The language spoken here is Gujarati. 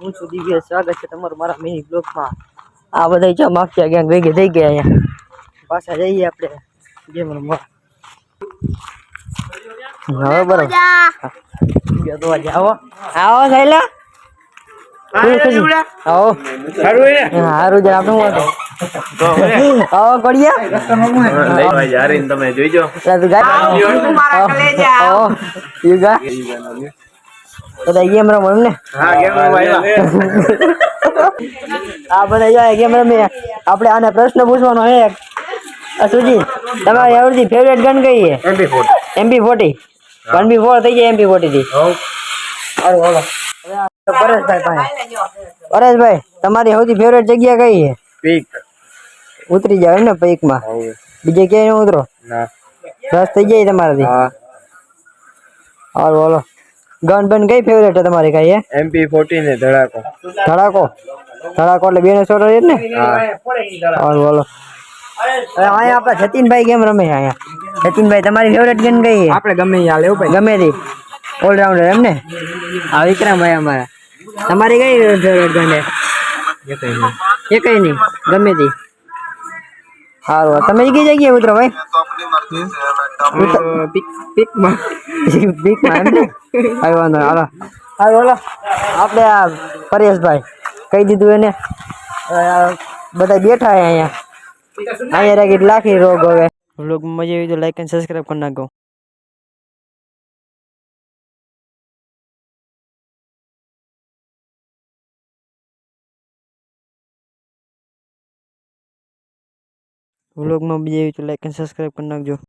હું છું દિવ્ય, સ્વાગત છે તમારું મારા મિની બ્લોગમાં. આ બધા જો માફિયા ગેંગ ભેગી થઈ ગયા અહીંયા. પાછા જઈએ આપણે ગેમ રમવા. હવે બરોબર તો આવો આવો થઈલા આવો સારું જ આપણું આવો કડિયા યાર તમે જોઈજો બધા ગેમ રમો એમ ને? આ બધા ગેમ રમીએ. આપણે આને પ્રશ્ન પૂછવાનો છે. સુજી, તમારી આવડતી ફેવરેટ ગન કઈ છે? MP40. 1v4 થઈ જાય MP40 થી. પરેશભાઈ, તમારી સૌથી ફેવરેટ જગ્યા કઈ છે? પીક. ઉતરી જાવ એમ ને પીક માં? બીજે ક્યાંય ન ઉતરો? બસ થઈ જાય તમારાથી? હાલો હાલો. ગન બન કઈ ફેવરેટ છે તમારી? કઈ MP40 ને ધડાકો. ધડાકો એટલે બેને છોડો જ ને? હાલો હાલો. અહીંયા આપડા જતીનભાઈ કેમ રમે છે? અહીંયા જતીનભાઈ, તમારી ફેવરેટ ગન કઈ છે? આપણે ગમે ત્યાં લેવું ભાઈ. ગમે તે ઓલરાઉન્ડર એમ ને? આ વિક્રમભાઈ અમારા. તમારી કઈ ફેવરેટ ગન છે? કઈ નહીં, ગમે તે. સારું, તમે કઈ જગ્યાએ ઉતરો ભાઈ? પીકમાં એમ ને? વાંધો હાલો હાલો હાલો. આપણે આ પરેશભાઈ કહી દીધું એને. બધા બેઠા છે અહીંયા રાખી લાખી રોગ. હવે વ્લોગમાં મજા આવી તો લાઈક અને સબસ્ક્રાઈબ કરી નાખો. વ્લોગમાં મજા આવી તો લાઈક અને સબસ્ક્રાઈબ કરી નાખજો.